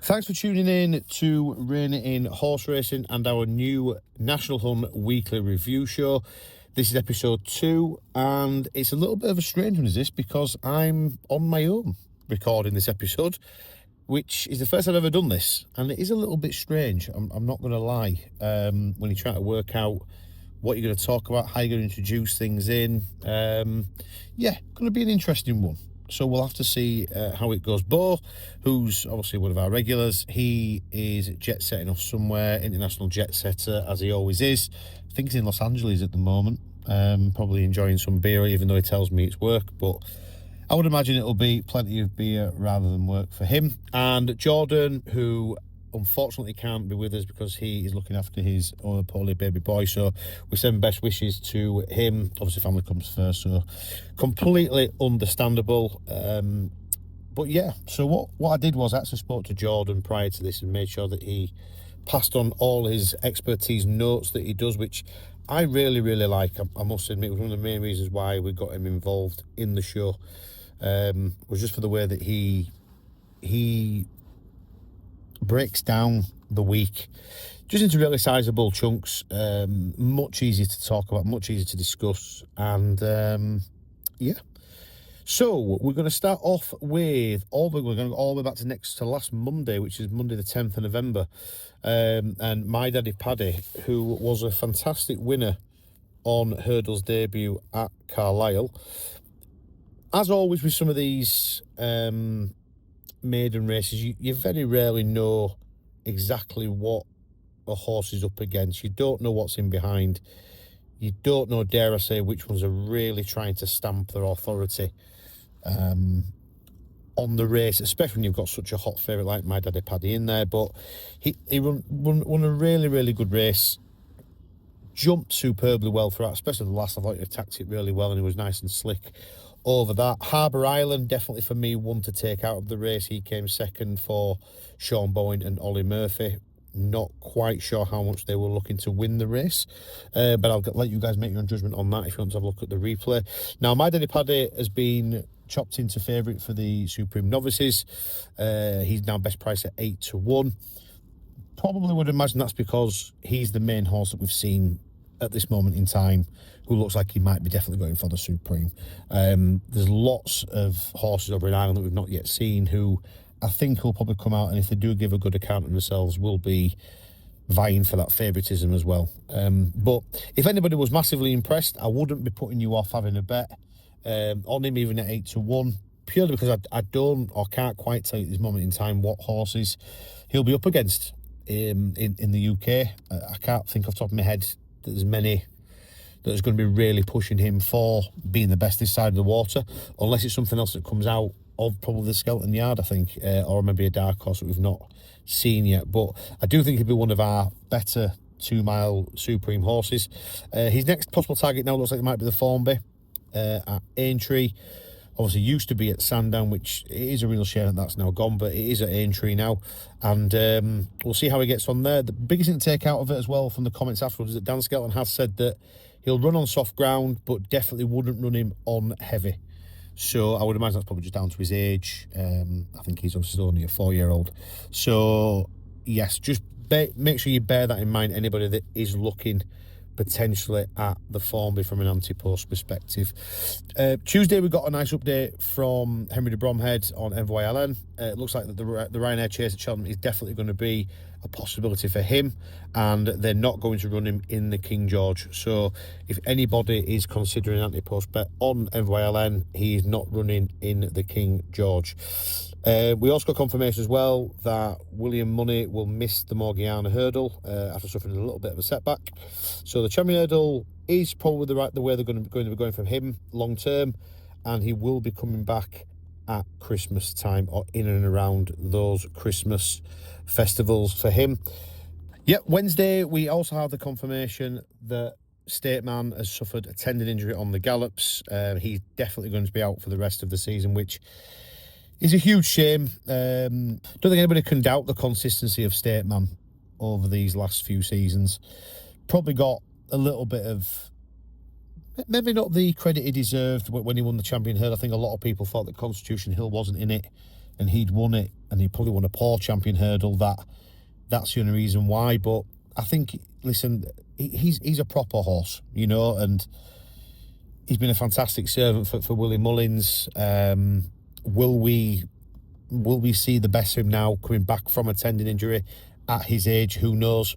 Thanks for tuning in to Rein It In Horse Racing and our new National Hunt weekly review show. This is episode 2, and it's a little bit of a strange one, is this, because I'm on my own recording this episode, which is the first I've ever done this, and it is a little bit strange, I'm not going to lie, when you try to work out what you're going to talk about, how you're going to introduce things in. Yeah, going to be an interesting one. So we'll have to see how it goes. Bo, who's obviously one of our regulars, he is jet setting off somewhere, international jet setter, as he always is. I think he's in Los Angeles at the moment, probably enjoying some beer, even though he tells me it's work. But I would imagine it'll be plenty of beer rather than work for him. And Jordan, who unfortunately can't be with us because he is looking after his poorly baby boy, so we send best wishes to him. Obviously family comes first, so completely understandable. But yeah, so what I did was I actually spoke to Jordan prior to this and made sure that he passed on all his expertise notes that he does, which I really like. I must admit, it was one of the main reasons why we got him involved in the show, was just for the way that he breaks down the week just into really sizable chunks, much easier to talk about, much easier to discuss, and yeah. So we're going to start off with we're going to go all the way back to last Monday, which is Monday the 10th of November, and My Daddy Paddy, who was a fantastic winner on Hurdle's debut at Carlisle. As always with some of these maiden races, you very rarely know exactly what a horse is up against. You don't know what's in behind. You don't know, dare I say, which ones are really trying to stamp their authority on the race, especially when you've got such a hot favourite like My Daddy Paddy in there. But he won a really good race, jumped superbly well throughout, especially the last. I thought he attacked it really well and he was nice and slick over that. Harbour Island, definitely for me, one to take out of the race. He came second for Sean Bowen and Ollie Murphy. Not quite sure how much they were looking to win the race, but I'll let you guys make your own judgment on that if you want to have a look at the replay. Now, My Daddy Paddy has been chopped into favourite for the Supreme Novices. He's now best price at 8-1. Probably would imagine that's because he's the main horse that we've seen at this moment in time who looks like he might be definitely going for the Supreme. There's lots of horses over in Ireland that we've not yet seen who I think will probably come out, and if they do give a good account of themselves, will be vying for that favouritism as well. But if anybody was massively impressed, I wouldn't be putting you off having a bet on him, even at 8-1, purely because I don't or can't quite tell you at this moment in time what horses he'll be up against in the UK. I can't think off the top of my head that there's many that is going to be really pushing him for being the best this side of the water, unless it's something else that comes out of probably the Cheltenham Yard, I think, or maybe a dark horse that we've not seen yet. But I do think he'll be one of our better 2-mile Supreme horses. His next possible target now looks like it might be the Formby at Aintree. Obviously used to be at Sandown, which is a real shame that that's now gone, but it is at Aintree now, and we'll see how he gets on there. The biggest thing to take out of it as well from the comments afterwards is that Dan Skelton has said that he'll run on soft ground, but definitely wouldn't run him on heavy. So I would imagine that's probably just down to his age. I think he's obviously only a 4-year-old. So yes, just make sure you bear that in mind, anybody that is looking potentially at the Formby from an anti-post perspective. Tuesday we got a nice update from Henry de Bromhead on MYLN. It looks like that the Ryanair chase at Cheltenham is definitely going to be a possibility for him, and they're not going to run him in the King George. So if anybody is considering an anti-post bet on MYLN, he is not running in the King George. We also got confirmation as well that William Money will miss the Morgiana Hurdle after suffering a little bit of a setback. So the Champion Hurdle is probably the way they're going to be going from him long term, and he will be coming back at Christmas time or in and around those Christmas festivals for him. Yep, Wednesday we also have the confirmation that Stateman has suffered a tendon injury on the gallops. He's definitely going to be out for the rest of the season, which is a huge shame. Don't think anybody can doubt the consistency of Stateman over these last few seasons. Probably got a little bit of, maybe not the credit he deserved when he won the Champion Hurdle. I think a lot of people thought that Constitution Hill wasn't in it and he'd won it and he probably won a poor champion hurdle, that's the only reason why. But I think, listen, he's a proper horse, you know, and he's been a fantastic servant for Willie Mullins. Will we see the best of him now, coming back from a tendon injury at his age? Who knows?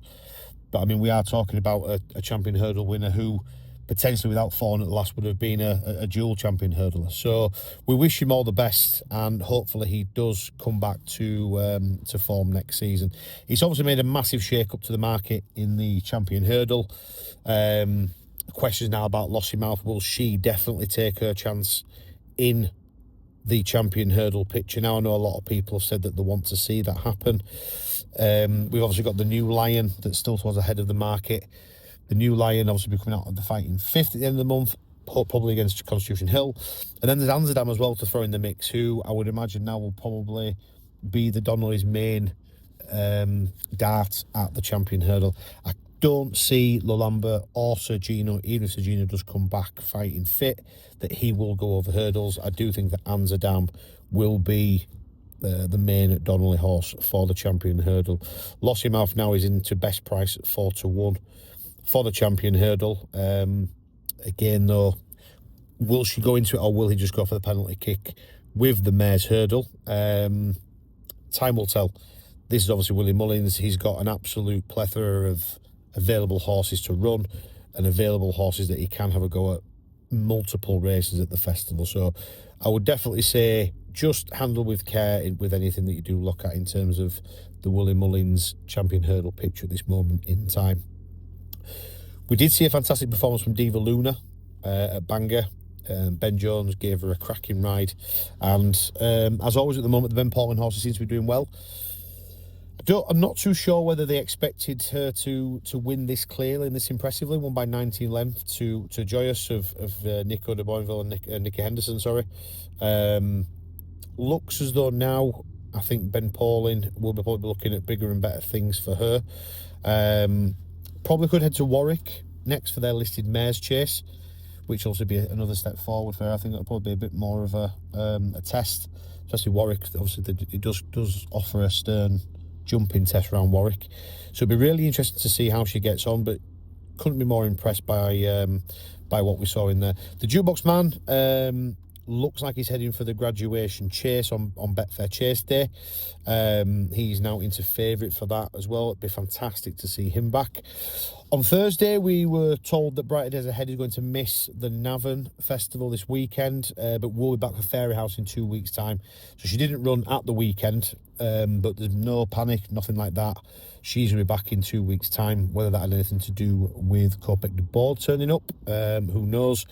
But I mean, we are talking about a champion hurdle winner who potentially, without falling at the last, would have been a dual champion hurdler. So we wish him all the best, and hopefully he does come back to form next season. He's obviously made a massive shake-up to the market in the champion hurdle. Questions now about Lossiemouth. Will she definitely take her chance in the champion hurdle picture? Now, I know a lot of people have said that they want to see that happen. We've obviously got the New Lion that still towards the head of the market. The New Lion obviously be coming out of the fighting 5th at the end of the month, probably against Constitution Hill. And then there's Amsterdam as well to throw in the mix, who I would imagine now will probably be the Donnelly's main dart at the champion hurdle. I don't see LULAMBA or Sir Gino, even if Sir Gino does come back fighting fit, that he will go over hurdles. I do think that Amsterdam will be the main Donnelly horse for the champion hurdle. Lossiemouth now is into best price at 4-1 for the champion hurdle. Again, though, will she go into it, or will he just go for the penalty kick with the mare's hurdle? Time will tell. This is obviously Willie Mullins. He's got an absolute plethora of available horses to run, and available horses that he can have a go at multiple races at the festival. So I would definitely say just handle with care with anything that you do look at in terms of the Willie Mullins champion hurdle picture at this moment in time. We did see a fantastic performance from Diva Luna at Bangor. Ben Jones gave her a cracking ride, and as always at the moment, the Ben Pauling horses seems to be doing well. I'm not too sure whether they expected her to win this clearly and this impressively. Won by 19 lengths to Joyous of Nico de Boinville and Nicky Henderson, sorry. Looks as though now, I think Ben Pauling will be probably looking at bigger and better things for her. Probably could head to Warwick next for their listed mares chase, which will also be another step forward for her. I think it'll probably be a bit more of a test, especially Warwick. Obviously, it does offer a stern jumping test around Warwick, so it'll be really interesting to see how she gets on. But couldn't be more impressed by what we saw in there. The Jukebox Man looks like he's heading for the graduation chase on Betfair Chase Day. He's now into favourite for that as well. It'd be fantastic to see him back. On Thursday, we were told that Brighter Days Ahead is going to miss the Navan Festival this weekend, but we'll be back for Fairy House in 2 weeks' time. So she didn't run at the weekend, but there's no panic, nothing like that. She's going to be back in 2 weeks' time. Whether that had anything to do with KOPEK DES BORDES turning up, who knows?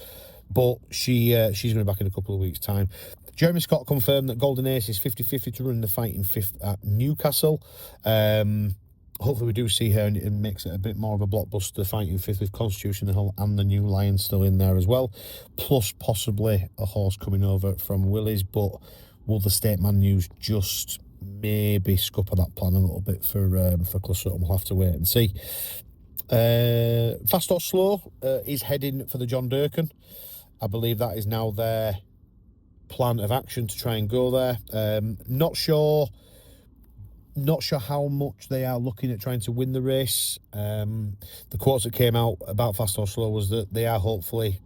But she's going to be back in a couple of weeks' time. Jeremy Scott confirmed that Golden Ace is 50-50 to run the fighting 5th at Newcastle. Hopefully we do see her and it makes it a bit more of a blockbuster fighting 5th with Constitution Hill and the New Lion still in there as well. Plus possibly a horse coming over from Willys. But will the State Man News just maybe scupper that plan a little bit for Cloughton? We'll have to wait and see. Fast or Slow is heading for the John Durkan. I believe that is now their plan of action to try and go there. Not sure how much they are looking at trying to win the race. The quotes that came out about Fast or Slow was that they are hopefully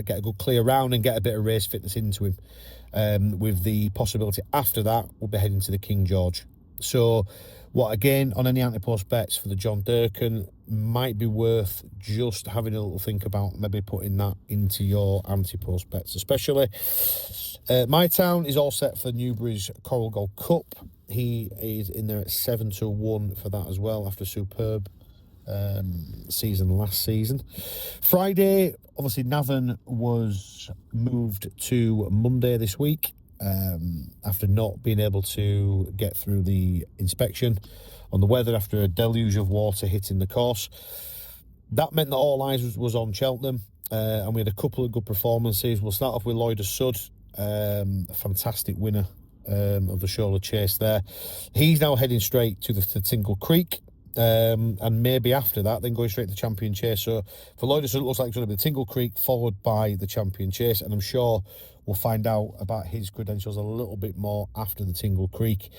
get a good clear round and get a bit of race fitness into him. With the possibility after that, we'll be heading to the King George. So, what again, on any anti-post bets for the John Durkan, might be worth just having a little think about maybe putting that into your anti-post bets, especially. My Town is all set for Newbury's Coral Gold Cup. He is in there at 7-1 for that as well, after a superb season last season. Friday, obviously Navan was moved to Monday this week after not being able to get through the inspection on the weather after a deluge of water hitting the course. That meant that all eyes was on Cheltenham, and we had a couple of good performances. We'll start off with Lloyd of Sud, a fantastic winner of the Shola Chase there. He's now heading straight to the Tingle Creek, and maybe after that then going straight to the Champion Chase. So for Lloyd of Sud, it looks like it's going to be the Tingle Creek followed by the Champion Chase, and I'm sure We'll find out about his credentials a little bit more after the Tingle Creek.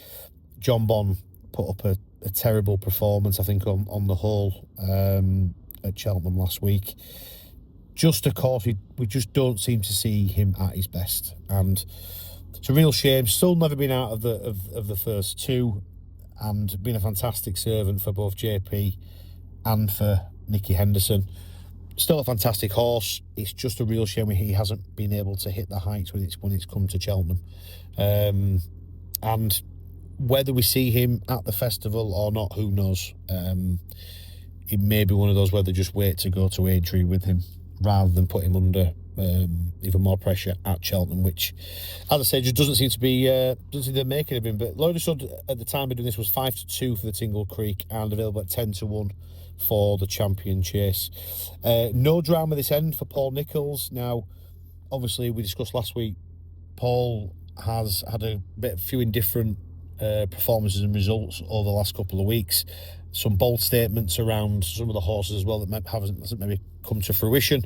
John Bon put up a terrible performance, I think, on the whole at Cheltenham last week. Just of course, we just don't seem to see him at his best, and it's a real shame. Still never been out of the first two, and been a fantastic servant for both JP and for Nicky Henderson. Still a fantastic horse. It's just a real shame he hasn't been able to hit the heights when it's come to Cheltenham. And whether we see him at the festival or not, who knows? It may be one of those where they just wait to go to Aintree with him rather than put him under even more pressure at Cheltenham, which, as I said, just doesn't seem to be making of him. But Loaded Stud at the time of doing this was 5-2 for the Tingle Creek and available at 10-1 for the Champion Chase. No drama this end for Paul Nicholls. Now, obviously, we discussed last week, Paul has had a few indifferent performances and results over the last couple of weeks. Some bold statements around some of the horses as well that hasn't maybe come to fruition.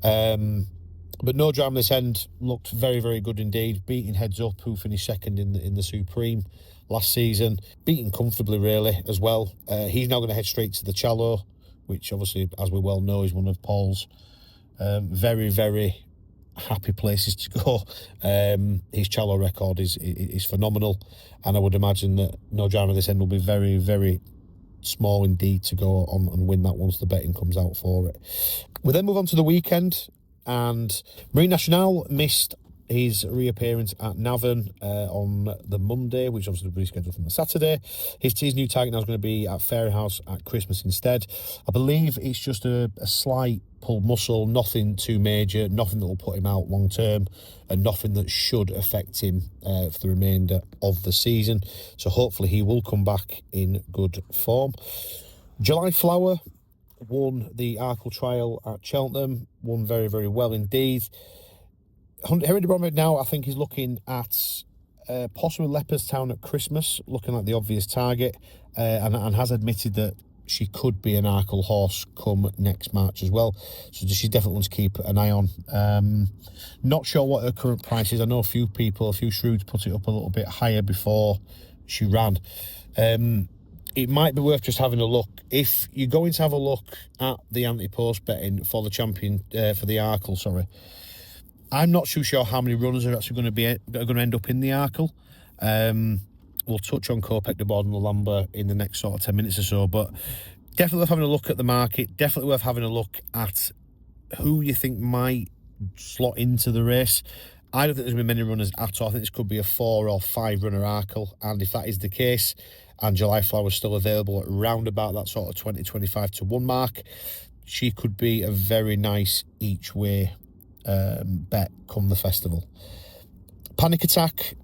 But no drama this end. Looked very, very good indeed. Beating Heads Up, who finished second in the Supreme last season. Beaten comfortably, really, as well. He's now going to head straight to the Challow, which obviously, as we well know, is one of Paul's very, very happy places to go. His Challow record is phenomenal, and I would imagine that no drama this end will be very, very small indeed to go on and win that once the betting comes out for it. We then move on to the weekend, and Marine National missed his reappearance at Navan on the Monday, which obviously will be rescheduled from the Saturday. His new target now is going to be at Fairyhouse at Christmas instead. I believe it's just a slight pulled muscle, nothing too major, nothing that will put him out long term, and nothing that should affect him for the remainder of the season. So hopefully he will come back in good form. July Flower won the Arkle Trial at Cheltenham, won very, very well indeed. Henry de Bromhead now, I think, is looking at possibly Leopardstown at Christmas, looking like the obvious target, and has admitted that she could be an Arkle horse come next March as well. So she's definitely one to keep an eye on. Not sure what her current price is. I know a few shrewds put it up a little bit higher before she ran. It might be worth just having a look. If you're going to have a look at the anti-post betting for the champion, for the Arkle, sorry, I'm not too sure how many runners are actually going to end up in the Arkle. We'll touch on KOPEK DES BORDES and LULAMBA in the next sort of 10 minutes or so, but definitely worth having a look at the market, definitely worth having a look at who you think might slot into the race. I don't think there's going to be many runners at all. I think this could be a 4 or 5 runner Arkle, and if that is the case, and July Flower is still available at round about that sort of 20-25-1 mark, she could be a very nice each way bet come the festival. Panic Attack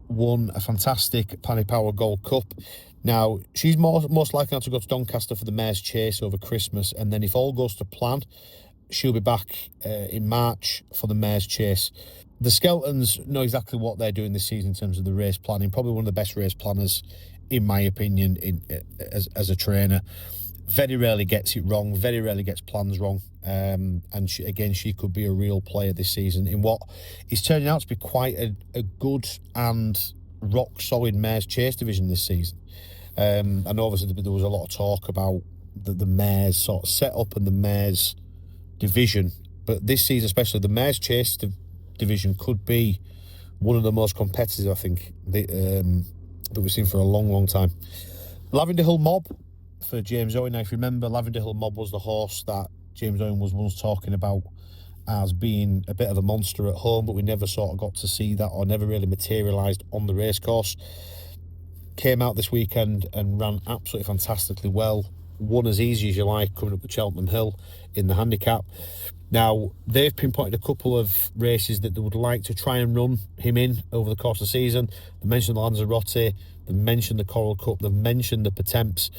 won a fantastic Paddy Power Gold Cup. Now, she's most likely now to go to Doncaster for the Mare's Chase over Christmas, and then if all goes to plan, she'll be back in March for the Mare's Chase. The Skeltons know exactly what they're doing this season in terms of the race planning. Probably one of the best race planners, in my opinion, as a trainer. Very rarely gets it wrong, very rarely gets plans wrong. And she could be a real player this season in what is turning out to be quite a good and rock-solid Mare's Chase division this season. And obviously there was a lot of talk about the Mare's sort of setup and the Mare's division. But this season, especially, the Mare's Chase division could be one of the most competitive, I think, that we've seen for a long, long time. Lavender Hill Mob for James Owen. Now, if you remember, Lavender Hill Mob was the horse that James Owen was once talking about as being a bit of a monster at home, but we never sort of got to see that, or never really materialised on the racecourse. Came out this weekend and ran absolutely fantastically well. Won as easy as you like, coming up the Cheltenham Hill in the handicap. Now, they've pinpointed a couple of races that they would like to try and run him in over the course of the season. They mentioned the Lanzarote, they mentioned the Coral Cup, they mentioned the Potemps.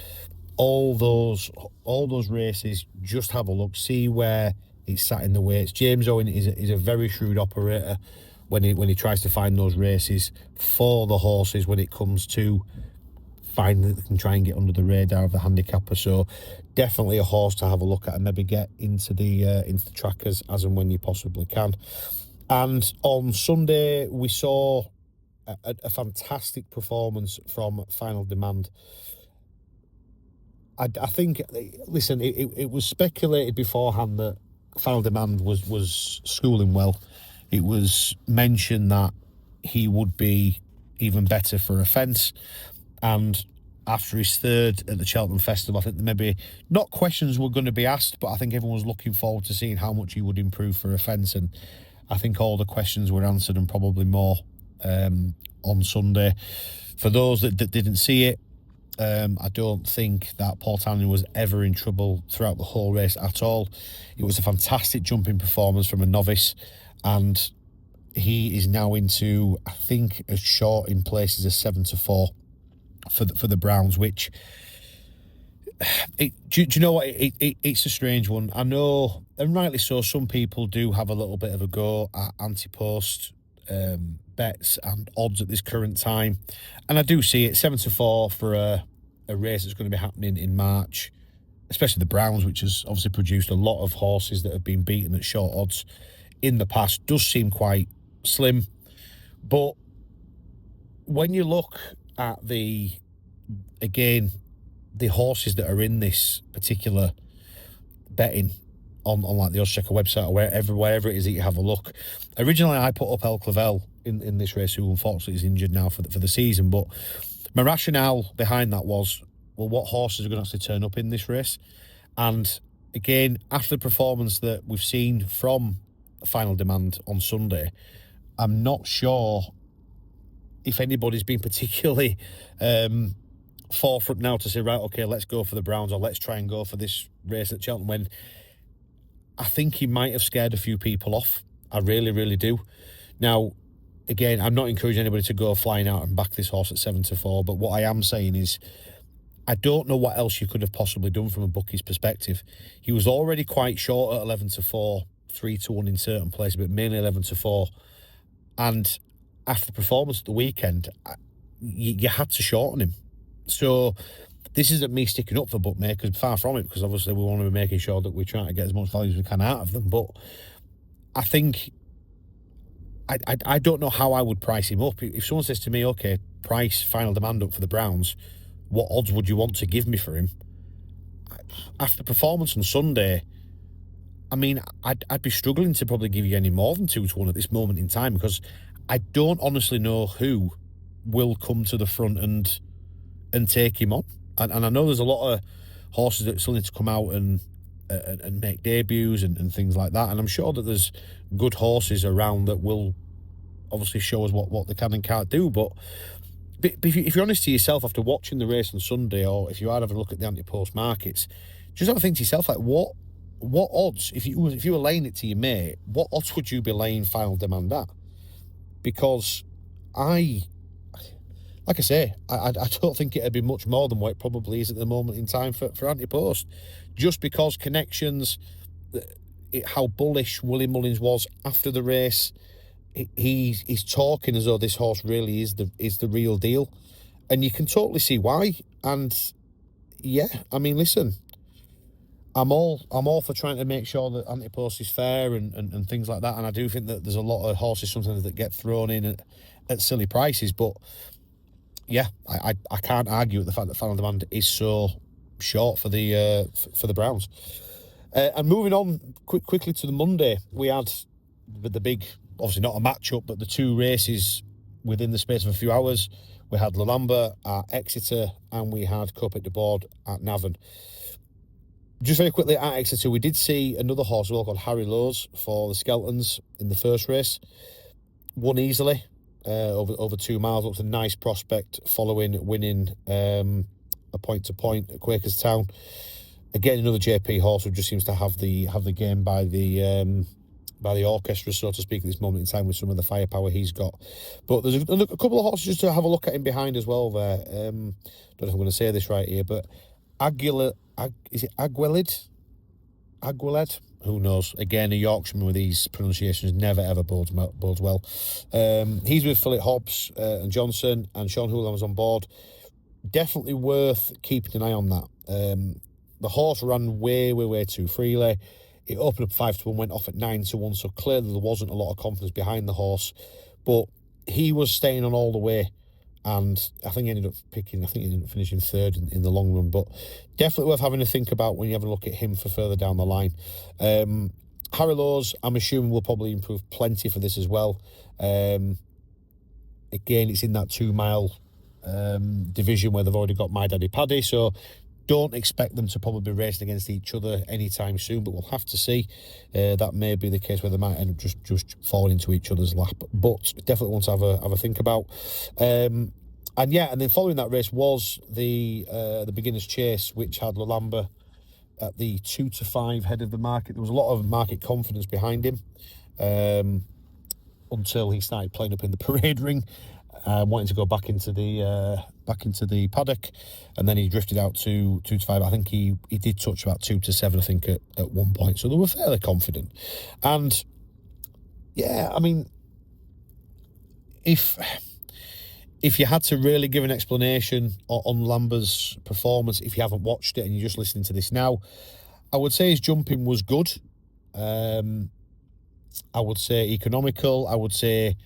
All those races, just have a look, see where it's sat in the weights. James Owen is a very shrewd operator when he tries to find those races for the horses when it comes to finding that they can try and get under the radar of the handicapper. So definitely a horse to have a look at and maybe get into the trackers as and when you possibly can. And on Sunday, we saw a fantastic performance from Final Demand. I think, listen, it was speculated beforehand that Final Demand was schooling well. It was mentioned that he would be even better for a fence. And after his third at the Cheltenham Festival, I think maybe not questions were going to be asked, but I think everyone was looking forward to seeing how much he would improve for a fence. And I think all the questions were answered and probably more on Sunday. For those that didn't see it, I don't think that Paul Townley was ever in trouble throughout the whole race at all. It was a fantastic jumping performance from a novice, and he is now into, I think, as short in places as 7-4 for the Browns, which, do you know what, it's a strange one. I know, and rightly so, some people do have a little bit of a go at anti-post bets and odds at this current time, and I do see it 7-4 for a race that's going to be happening in March, especially the Browns, which has obviously produced a lot of horses that have been beaten at short odds in the past, does seem quite slim. But when you look at the horses that are in this particular betting on like the Oddschecker website or wherever it is that you have a look. Originally, I put up El Clavel in this race, who unfortunately is injured now for the season. But my rationale behind that was, well, what horses are going to actually turn up in this race? And again, after the performance that we've seen from Final Demand on Sunday, I'm not sure if anybody's been particularly forefront now to say, right, okay, let's go for the Browns, or let's try and go for this race at Cheltenham, when I think he might have scared a few people off. I really, really do. Now, again, I'm not encouraging anybody to go flying out and back this horse at 7-4, but what I am saying is, I don't know what else you could have possibly done from a bookie's perspective. He was already quite short at 11-4, 3-1 in certain places, but mainly 11-4. And after the performance at the weekend, you had to shorten him. So this isn't me sticking up for bookmakers, far from it, because obviously we want to be making sure that we're trying to get as much value as we can out of them. But I think, I don't know how I would price him up. If someone says to me, okay, price Final Demand up for the Browns, what odds would you want to give me for him? After the performance on Sunday, I mean, I'd be struggling to probably give you any more than 2-1 at this moment in time, because I don't honestly know who will come to the front and take him on. And I know there's a lot of horses that still need to come out and make debuts and things like that. And I'm sure that there's good horses around that will obviously show us what they can and can't do. But if you're honest to yourself after watching the race on Sunday, or if you are having a look at the anti-post markets, just have a think to yourself, like, what odds, if you were laying it to your mate, what odds would you be laying Final Demand at? Because like I say, I don't think it'd be much more than what it probably is at the moment in time for anti-post, just because connections, how bullish Willie Mullins was after the race. He's talking as though this horse really is the real deal, and you can totally see why. And yeah, I mean, listen, I'm all for trying to make sure that anti-post is fair and things like that. And I do think that there's a lot of horses sometimes that get thrown in at silly prices, but yeah, I can't argue with the fact that Final Demand is so short for the Browns. And moving on quickly to the Monday, we had the big, obviously not a matchup, but the two races within the space of a few hours. We had LULAMBA at Exeter, and we had KOPEK Des Bordes at Navan. Just very quickly, at Exeter, we did see another horse called Harry Lowe's for the Skeltons in the first race. Won easily. Over 2 miles. Looks a nice prospect following winning a point-to-point at Quakerstown. Again, another JP horse who just seems to have the game by the orchestra, so to speak, at this moment in time, with some of the firepower he's got. But there's a couple of horses just to have a look at him behind as well there. Don't know if I'm going to say this right here, but is it Aguelid? Who knows? Again, a Yorkshireman with these pronunciations never ever bodes well. He's with Philip Hobbs and Johnson, and Sean Houlihan was on board. Definitely worth keeping an eye on that. The horse ran way too freely. It opened up 5-1, went off at 9-1, so clearly there wasn't a lot of confidence behind the horse. But he was staying on all the way, and I think he ended up finishing third in the long run. But definitely worth having to think about when you have a look at him for further down the line. Harry Laws, I'm assuming, will probably improve plenty for this as well. Again, it's in that 2 mile division where they've already got MYDADDYPADDY, so don't expect them to probably be racing against each other anytime soon, but we'll have to see. That may be the case where they might end up just falling into each other's lap, but definitely want to have a think about. And then following that race was the beginner's chase, which had LULAMBA at the 2-5 head of the market. There was a lot of market confidence behind him until he started playing up in the parade ring, wanting to go back into the paddock, and then he drifted out to 2-5. I think he did touch about 2-7, I think, at one point. So they were fairly confident. And yeah, I mean, if you had to really give an explanation on Lamba's performance, if you haven't watched it and you're just listening to this now, I would say his jumping was good. I would say economical. I would say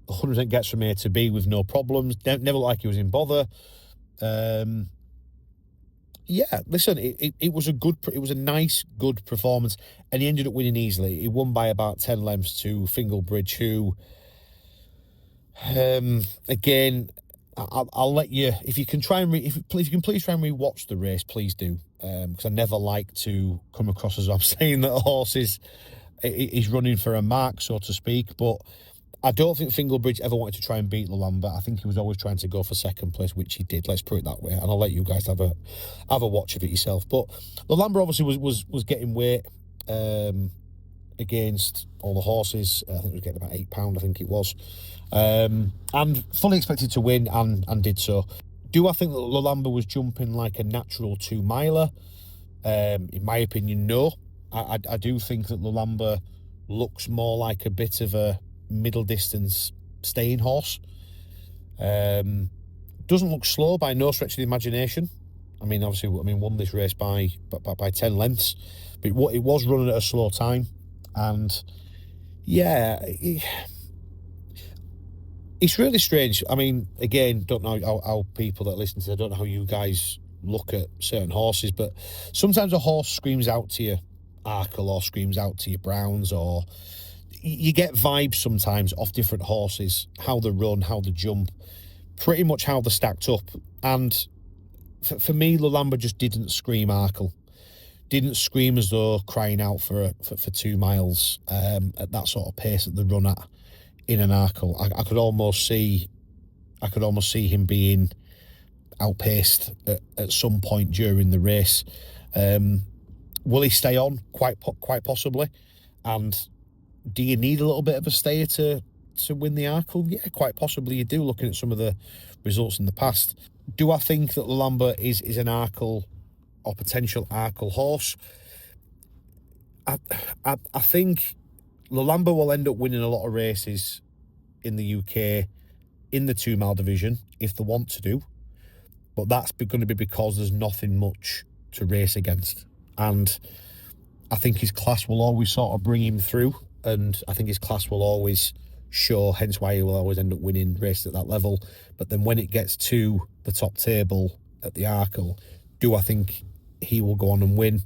100% gets from A to B with no problems. Never like he was in bother. Yeah, listen, it was a nice, good performance, and he ended up winning easily. He won by about 10 lengths to Fingalbridge, who, again, I'll let you, if you can please try and rewatch the race, please do, because I never like to come across as I'm saying that a horse is running for a mark, so to speak, but I don't think Fingalbridge ever wanted to try and beat LULAMBA. I think he was always trying to go for second place, which he did. Let's put it that way. And I'll let you guys have a watch of it yourself. But LULAMBA obviously was getting weight against all the horses. I think it was getting about £8, I think it was. And fully expected to win and did so. Do I think that LULAMBA was jumping like a natural 2 miler? In my opinion, no. I do think that LULAMBA looks more like a bit of a middle distance staying horse. Doesn't look slow by no stretch of the imagination. I mean, obviously, won this race by 10 lengths, but it was running at a slow time, and yeah, it's really strange. I mean, again, don't know how people that listen to this, I don't know how you guys look at certain horses, but sometimes a horse screams out to you Arkle, or screams out to you Browns, or you get vibes sometimes off different horses, how they run, how they jump, pretty much how they're stacked up. And for me, LULAMBA just didn't scream Arkle. Didn't scream as though crying out for 2 miles at that sort of pace that they run at in an Arkle. I could almost see him being outpaced at some point during the race. Will he stay on? Quite possibly. And do you need a little bit of a stayer to win the Arkle? Yeah, quite possibly you do, looking at some of the results in the past. Do I think that LULAMBA is an Arkle or potential Arkle horse? I think LULAMBA will end up winning a lot of races in the UK in the 2 mile division if they want to do, but that's going to be because there's nothing much to race against, and I think his class will always sort of bring him through, and I think his class will always show, hence why he will always end up winning races at that level. But then when it gets to the top table at the Arkle, do I think he will go on and win?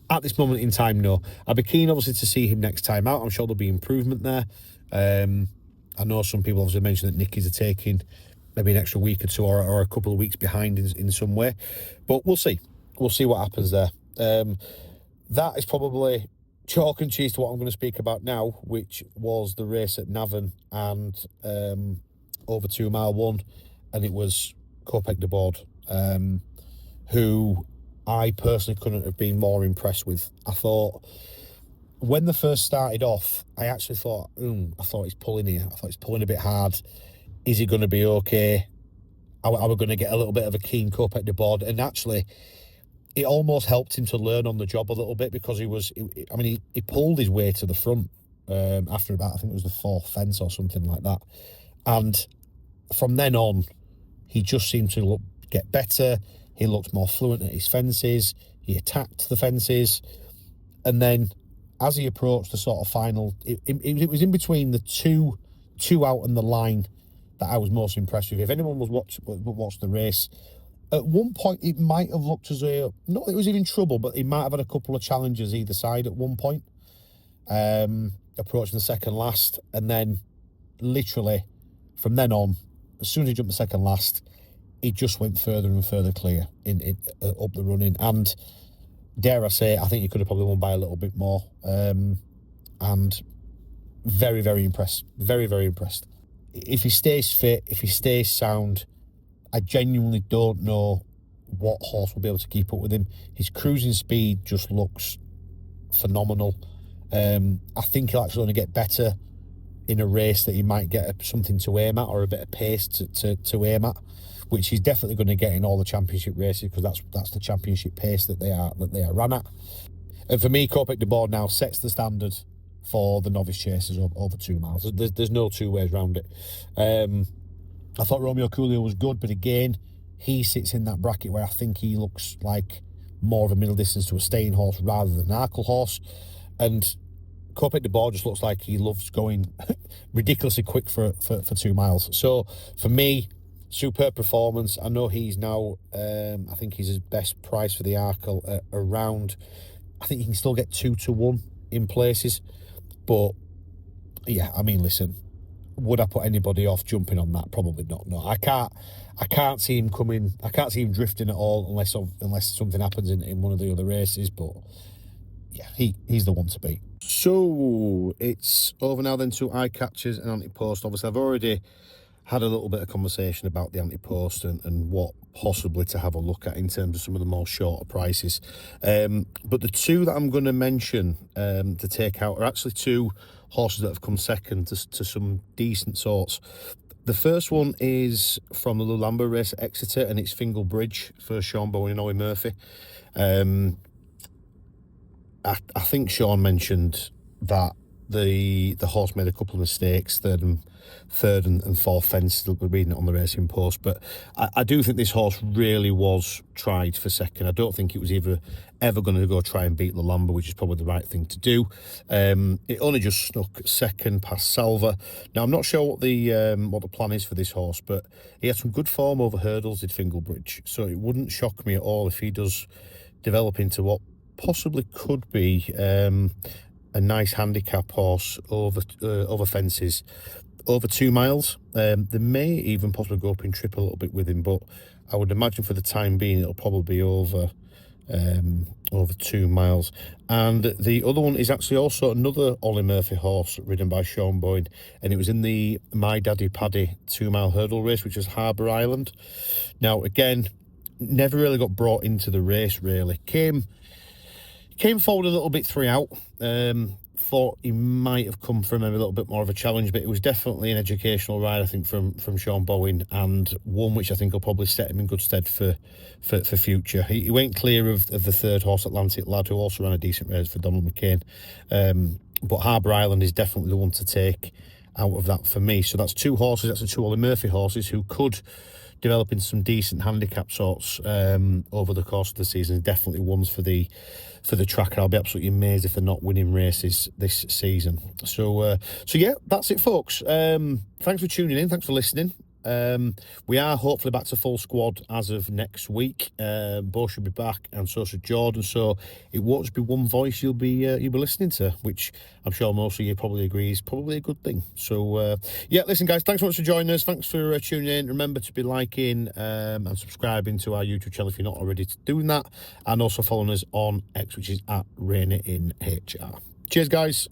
At this moment in time, no. I'd be keen, obviously, to see him next time out. I'm sure there'll be improvement there. I know some people obviously mentioned that Nickies are taking maybe an extra week or two or a couple of weeks behind in some way. But we'll see. We'll see what happens there. That is probably chalk and cheese to what I'm going to speak about now, which was the race at Navan and over 2 mile one, and it was KOPEK DES BORDES, who I personally couldn't have been more impressed with. I thought when they first started off, I actually thought, I thought he's pulling here. I thought he's pulling a bit hard. Is he going to be okay? Are we going to get a little bit of a keen KOPEK DES BORDES? And actually, it almost helped him to learn on the job a little bit, because he pulled his way to the front after about, I think it was the 4th fence or something like that. And from then on, he just seemed to get better. He looked more fluent at his fences. He attacked the fences. And then as he approached the sort of final, it was in between the two out and the line that I was most impressed with. If anyone was watched the race, at one point it might have looked as though, not that it was even trouble, but he might have had a couple of challenges either side at one point, approaching the second last, and then literally from then on, as soon as he jumped the second last, he just went further and further clear up the running. And dare I say, I think he could have probably won by a little bit more. And very, very impressed. Very, very impressed. If he stays fit, if he stays sound, I genuinely don't know what horse will be able to keep up with him. His cruising speed just looks phenomenal. I think he'll actually only get better in a race that he might get something to aim at, or a bit of pace to aim at, which he's definitely going to get in all the championship races, because that's the championship pace that they are run at. And for me, KOPEK DES BORDES now sets the standard for the novice chasers over 2 miles. There's no two ways around it. I thought Romeo Coolio was good, but again, he sits in that bracket where I think he looks like more of a middle distance to a staying horse rather than an Arkle horse. And KOPEK DES BORDES just looks like he loves going ridiculously quick for 2 miles. So for me, superb performance. I know he's now, I think he's his best price for the Arkle at around, I think you can still get 2 to 1 in places. But yeah, I mean, listen, would I put anybody off jumping on that? Probably not. No, I can't see him coming. I can't see him drifting at all unless something happens in one of the other races. But yeah, he's the one to beat. So it's over now then to eye catchers and anti-post. Obviously, I've already had a little bit of conversation about the anti-post and what possibly to have a look at in terms of some of the more shorter prices. But the two that I'm going to mention to take out are actually two horses that have come second to some decent sorts. The first one is from the LULAMBA race at Exeter, and it's Fingal Bridge for Sean Bowen and Ollie Murphy. I think Sean mentioned that the horse made a couple of mistakes, third and fourth fence. We're reading it on the Racing Post, but I do think this horse really was tried for second. I don't think it was ever going to go try and beat LULAMBA, which is probably the right thing to do. It only just snuck second past Salva. Now I'm not sure what the plan is for this horse, but he had some good form over hurdles, did Fingal Bridge, so it wouldn't shock me at all if he does develop into what possibly could be a nice handicap horse over fences, over 2 miles. They may even possibly go up in trip a little bit with him, but I would imagine for the time being it'll probably be over 2 miles. And the other one is actually also another Ollie Murphy horse ridden by Sean Bowen, and it was in the MYDADDYPADDY 2 mile hurdle race, which was Harbour Island. Now again, never really got brought into the race really. Came forward a little bit 3 out. Thought he might have come from maybe a little bit more of a challenge, but it was definitely an educational ride, I think, from Sean Bowen, and one which I think will probably set him in good stead for future. He went clear of the third horse, Atlantic Lad, who also ran a decent race for Donald McCain. But Harbour Island is definitely the one to take out of that for me. So that's 2 horses. That's the 2 Ollie Murphy horses who could develop into some decent handicap sorts over the course of the season. Definitely ones for the tracker. I'll be absolutely amazed if they're not winning races this season. So yeah, that's it, folks. Thanks for tuning in. Thanks for listening. We are hopefully back to full squad as of next week. Bo should be back, and so should Jordan. So it won't just be one voice you'll be listening to, which I'm sure most of you probably agree is probably a good thing. So yeah, listen, guys, thanks so much for joining us. Thanks for tuning in. Remember to be liking and subscribing to our YouTube channel if you're not already doing that, and also following us on X, which is @RainInHR. Cheers, guys.